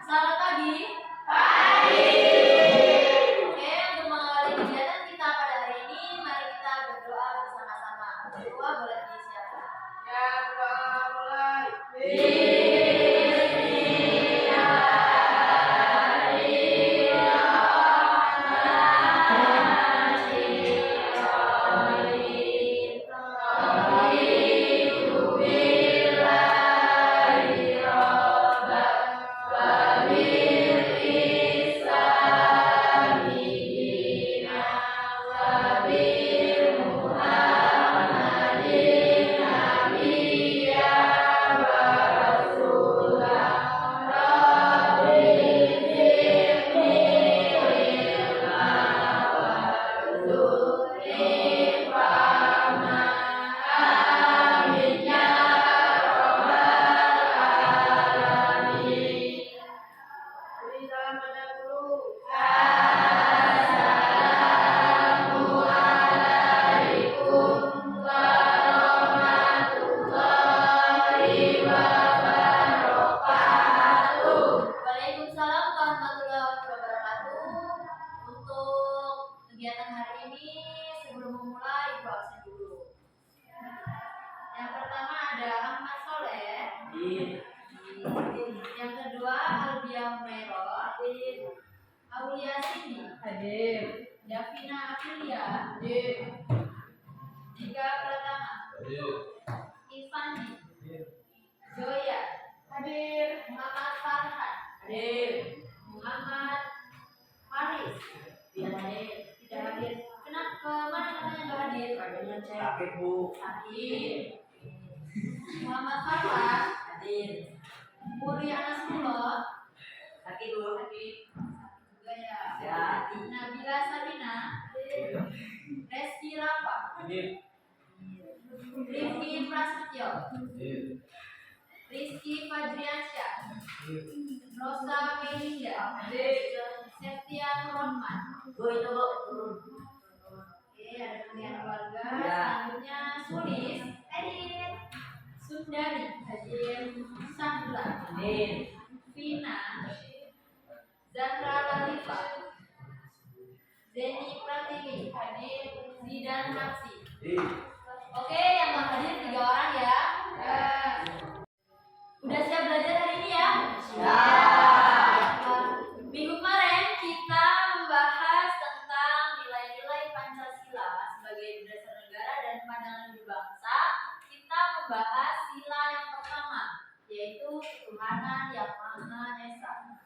Selamat pagi. Pagi. Oke, untuk mengawali kegiatan kita pada hari ini, mari kita berdoa bersama-sama. Doa boleh disiapkan. Ya, doa mulai. Beri salam pada guru. Waalaikumsalam warahmatullahi wabarakatuh. Untuk kegiatan hari ini, sebelum memulai, ibu absen dulu. Yang pertama ada Ahmad Soleh. Yang kedua Albia Mero. Aulia Sini. Davina Aprilia. Tiga Pratama. Ivani. Joya. Muhammad Farhan. Muhammad Haris. Tidak hadir. Kenapa kemana katanya nggak hadir? Sakit, Bu. Hadir. Muhammad Farhan. Puri Anasullah. Sakit, Bu. Juga ya. Ya. Nabila Sabina. Reski Rafa. Rifki Prasetyo. Rizky Fadriansyah. Rosa Melinda. Septian Rohman. Oke, ada pilihan keluarga. Ya. Selanjutnya Sulis. Sundari. Sandra. Vina. Zahra Latifa. Zeni Pratiwi. Zidan Maksi. Oke, yang nggak hadir 3 orang ya. Udah siap belajar hari ini ya? Minggu kemarin kita membahas tentang nilai-nilai Pancasila sebagai dasar negara dan pandangan hidup bangsa. Kita membahas sila yang pertama, yaitu ketuhanan yang Maha Esa.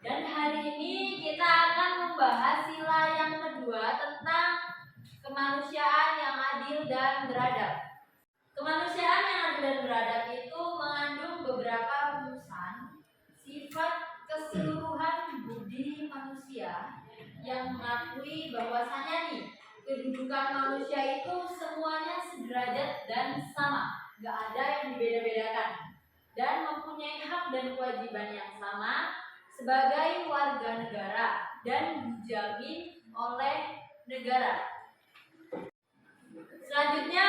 Dan hari ini kita akan membahas sila yang kedua tentang kemanusiaan yang adil dan beradab. Kemanusiaan yang adil dan beradab itu mengandung beberapa rumusan sifat keseluruhan budi manusia yang mengakui bahwasanya nih kedudukan manusia itu semuanya sederajat dan sama, gak ada yang dibeda-bedakan, dan mempunyai hak dan kewajiban yang sama sebagai warga negara dan dijamin oleh negara. Selanjutnya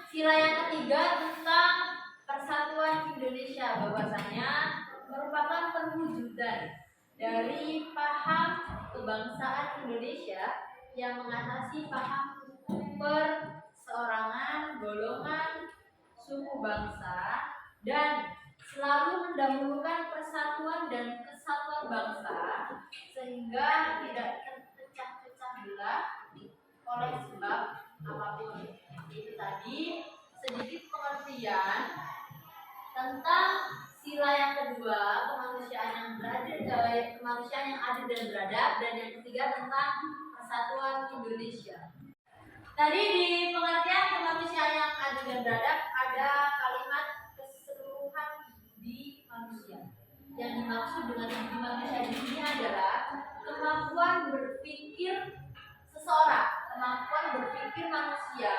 sila yang ketiga tentang persatuan Indonesia, bahwasanya merupakan perwujudan dari paham kebangsaan Indonesia yang mengatasi paham perseorangan, golongan, suku bangsa, dan selalu mendahulukan persatuan dan kesatuan bangsa sehingga tidak terpecah-pecah belah oleh sebab apapun. Itu tadi sedikit pengertian tentang sila yang kedua, kemanusiaan yang adil dan beradab, dan yang ketiga tentang persatuan Indonesia. Tadi di pengertian kemanusiaan yang adil dan beradab ada kalimat keseluruhan budi manusia. Yang dimaksud dengan budi manusia di sini adalah kemampuan berpikir seseorang, kemampuan berpikir manusia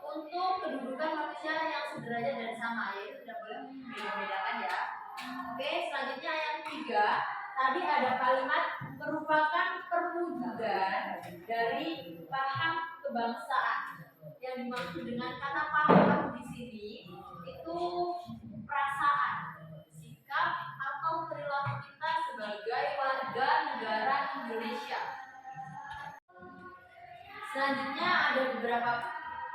untuk kedudukan manusia yang sederajat dan sama, yaitu tidak boleh membeda-bedakan ya. Oke, selanjutnya yang ketiga, tadi ada kalimat merupakan perwujudan dari paham kebangsaan. Yang dimaksud dengan kata paham di sini itu perasaan, sikap atau perilaku sebagai warga negara Indonesia. Selanjutnya ada beberapa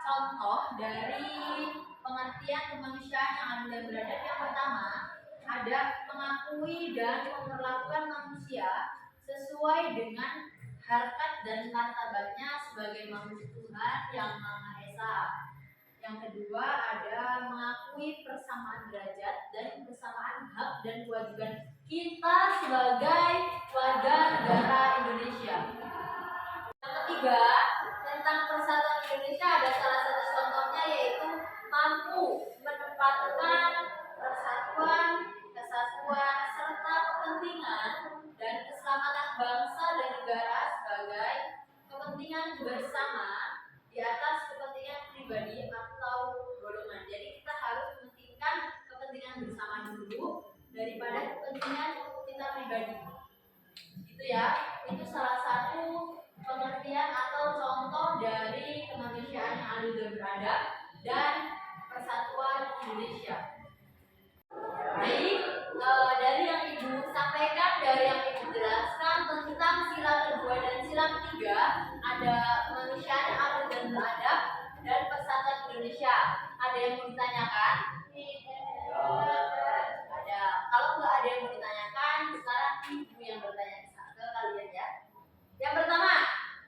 contoh dari pengertian kemanusiaan yang adil dan beradab. Yang pertama, ada mengakui dan memperlakukan manusia sesuai dengan harkat dan martabatnya sebagai makhluk Tuhan yang Maha Esa. Yang kedua, ada mengakui persamaan derajat dan persamaan hak dan kewajiban kita sebagai warga negara Indonesia. Yang ketiga, tentang persatuan Indonesia ada salah satu contohnya, yaitu mampu menempatkan persatuan, kesatuan, serta kepentingan dan keselamatan bangsa dan negara sebagai kepentingan bersama di atas kepentingan pribadi atau golongan. Jadi kita harus mementingkan kepentingan bersama dulu daripada kepentingan kita pribadi. Itu ya, itu salah satu pengertian atau contoh dari kemanusiaan yang adil dan beradab dan persatuan Indonesia. Baik, dari yang Ibu sampaikan, dari yang Ibu jelaskan tentang sila kedua dan sila ketiga, ada kemanusiaan yang adil dan beradab dan persatuan Indonesia. Ada yang mau ditanyakan? Ada. Kalau nggak ada yang mau ditanyakan, sekarang Ibu yang bertanya ke kalian ya. Yang pertama,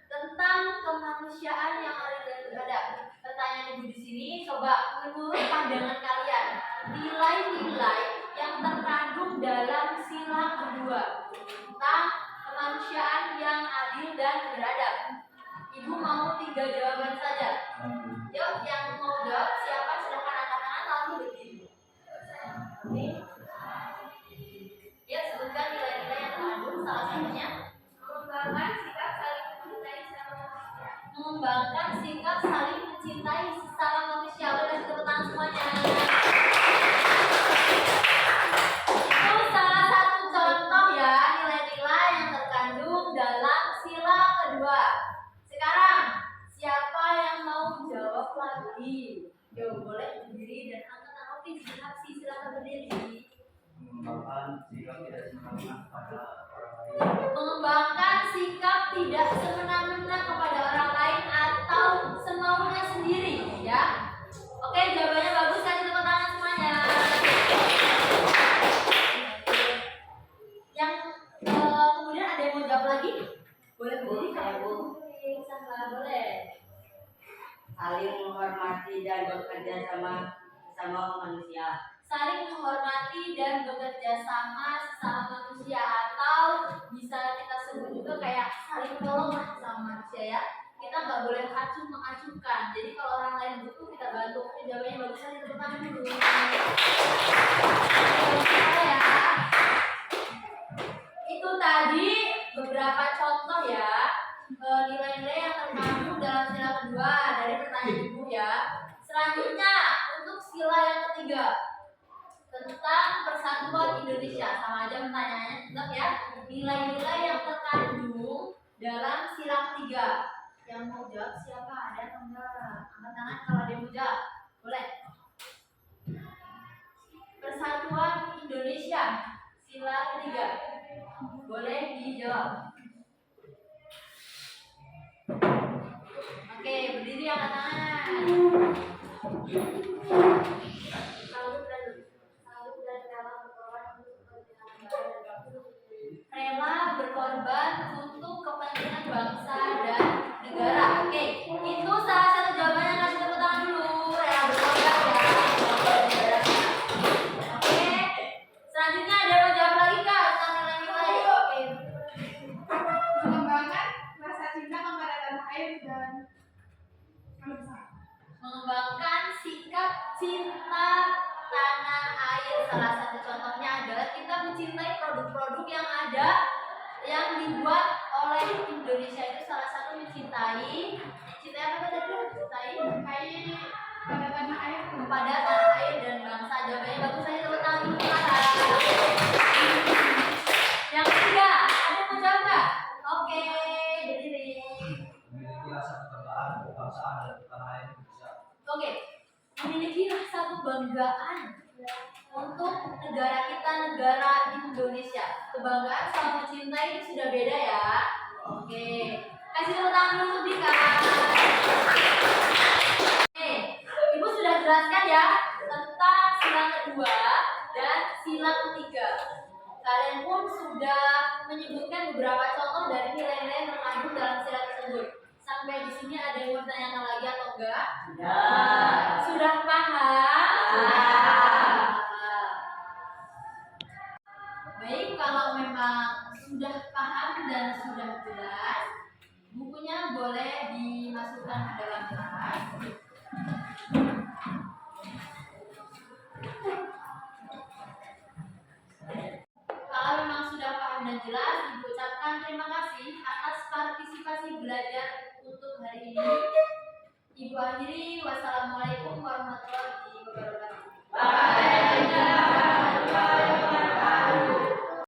tentang kemanusiaan yang adil dan beradab. Pertanyaan Ibu di sini, coba menurut pandangan kalian, nilai-nilai yang terkandung dalam sila kedua tentang kemanusiaan yang adil dan beradab. Ibu mau 3 jawaban saja. Yuk, yang mau jawab siapa? Silahkan angkat tangan lalu berdiri. Ya, sebutkan nilai-nilai yang terkandung. Salah satunya mengembangkan sikap saling mencintai sesama manusia. Boleh tepuk tangan semuanya. Itu salah satu contoh ya, nilai-nilai yang terkandung dalam sila kedua. Sekarang siapa yang mau jawab lagi? Yo, boleh berdiri dan angkat tangan. Oke, silakan berdiri. Mengembangkan sikap tidak semena-mena pada orang lain. Mengembangkan sikap tidak semena-mena kepada orang lain atau semaunya sendiri, ya. Oke, jawabannya bagus, kasih tepuk tangan semuanya. Yang kemudian ada yang mau jawab lagi? Boleh berdiri kalau Bu. Boleh. Saling menghormati dan bekerja sama manusia. Saling menghormati dan bekerja sama sesama manusia, atau bisa kita sebut juga kayak saling tolong sama manusia ya. Kita nggak boleh mengacuhkan. Jadi kalau orang lain butuh kita bantu. Oke, jawabannya bagus, kita tepuk tangan dulu. Ya. Itu tadi beberapa contoh ya, nilai-nilai yang terkandung dalam sila kedua dari pertanyaan Ibu ya. Selanjutnya untuk sila yang ketiga tentang persatuan Indonesia, sama aja pertanyaannya tetap ya, nilai-nilai yang terkandung dalam sila ketiga. Yang mau jawab siapa? Ada atau enggak? Angkat tangan kalau ada yang mau jawab. Boleh. Persatuan Indonesia, sila ketiga. Boleh dijawab. Oke, berdiri angkat tangan. Rela berkorban untuk kepentingan bangsa dan negara. Oke, itu salah satu jawabannya. Kasih tepuk tangan dulu. Rela berkorban ya. Oke, selanjutnya ada yang jawab lagi kak tentang nilai-nilai. Oke. Mengembangkan rasa cinta kepada tanah air dan Mengembangkan sikap cinta tanah air. Salah satu contohnya adalah kita mencintai produk-produk yang ada yang dibuat oleh Indonesia. Itu salah satu mencintai apa tadi? Mencintai pada tanah air. kepada tanah air dan bangsa. Jawabannya bagus, saya tepuk tangan dulu Kak. Yang ketiga, ada yang mau jawab nggak? Oke, berdiri. Memiliki rasa kebanggaan, kebangsaan dan tanah air Indonesia. Oke, memiliki rasa kebanggaan untuk negara kita, negara Indonesia. kebanggaan sama cinta ini sudah beda ya. Oke, kasih tepuk tangan dulu untuk Dika. Oke, Ibu sudah jelaskan ya tentang sila kedua dan sila ketiga. Kalian pun sudah menyebutkan beberapa contoh dari nilai-nilai yang terkandung dalam sila tersebut. Sampai di sini ada yang mau ditanyakan lagi atau enggak? Sudah paham? Baik, kalau memang sudah paham dan sudah jelas, bukunya boleh dimasukkan ke dalam kelas. Kalau memang sudah paham dan jelas, Ibu ucapkan terima kasih atas partisipasi belajar untuk hari ini. Ibu akhiri, wassalamualaikum warahmatullahi wabarakatuh.